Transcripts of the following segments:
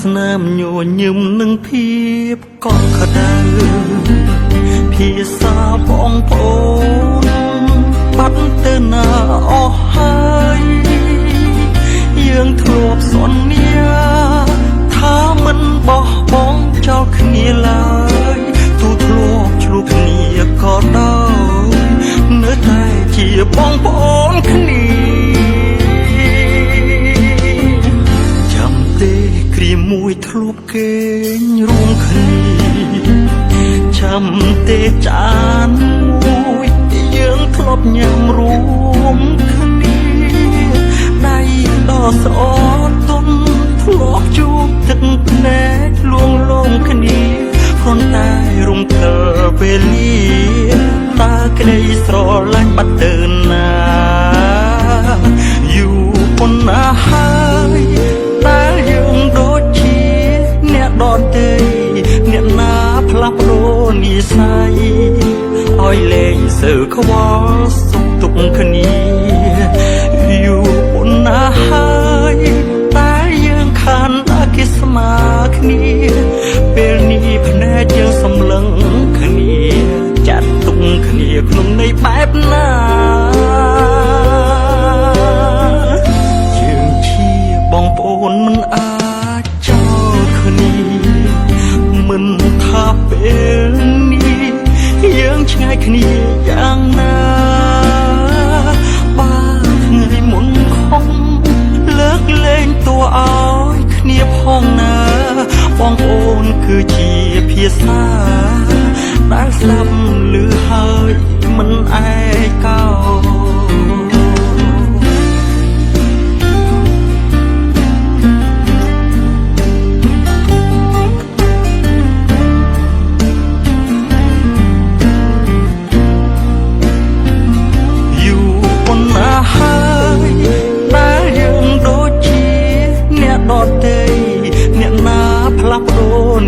ស្នាមញញឹមនឹងភាពកក់ក្ដៅភាសាបងប្អូនបាត់ទៅណាអស់ហើយយើងធ្លាប់សន្យាថាមិនបោះបង់ចោលគ្នាឡើយទូធ្លាប់ឆ្លុះគ្នាក៏ដោយនៅតែជាបងប្អូនគ្នាចាំទេគ្រាមួយធ្លាប់គេងរួមគ្នាចាំទេចានមួយយើងធ្លាប់ញ៉ាំរួមគ្នាដៃដ៏ស្អរទន់ធ្លាប់ជួបទឹកភ្នែកលួងលោមគ្នាគ្រាន់តែរំកិលពេលលាតើក្តីស្រឡាញ់បាត់ទៅណាយូរប៉ុណ្ណាហើយតែយើងដូចជាអ្នកដទៃអ្នកណាផ្លាស់ប្ដូរនិស្ស័យឲ្យលែងសើខ្វល់សុខទុក្ខគ្នាយូរប៉ុណ្ណាហើយតែយើងខានតែគេស្មើគ្នាពេលនេះភ្នែកយើងសម្លឹងគ្នាចាត់ទុកគ្នាក្នុងន័យបែបណាយើងជាបងប្អូនមិនអាចចោលគ្នាមិនថាពេលនេះយើងឆ្ងាយគ្នាយ៉ាងណាបើថ្ងៃមុនខំលើកលែងតួឲ្យគ្នាផងណាបងប្អូនគឺជាភាសាដែលស្ដាប់ឮហើយមិនឯកោ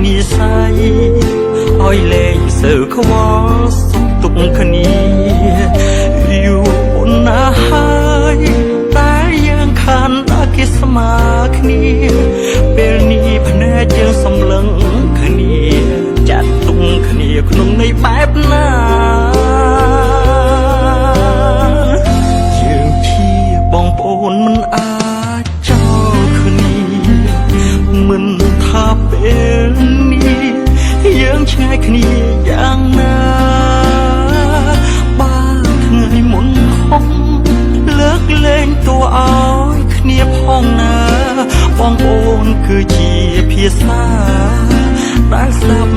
និស្ស័យឲ្យលែងសើខ្វល់សុខទុក្ខគ្នាយូរប៉ុណ្ណាហើយតែយើងខានតែគេស្មើគ្នាពេលនេះភ្នែកយើងសម្លឹងគ្នាចាត់ទុកគ្នាក្នុងន័យបែបណាយើងជាបងប្អូនមិនអាចចោលគ្នាមិនថាពេលនេះយើងឆ្ងាយគ្នាយ៉ាងណាបើថ្ងៃមុនខំលើកលែងតួឲ្យគ្នាផងណាបងប្អូនគឺជាភាសាដែលស្ដាប់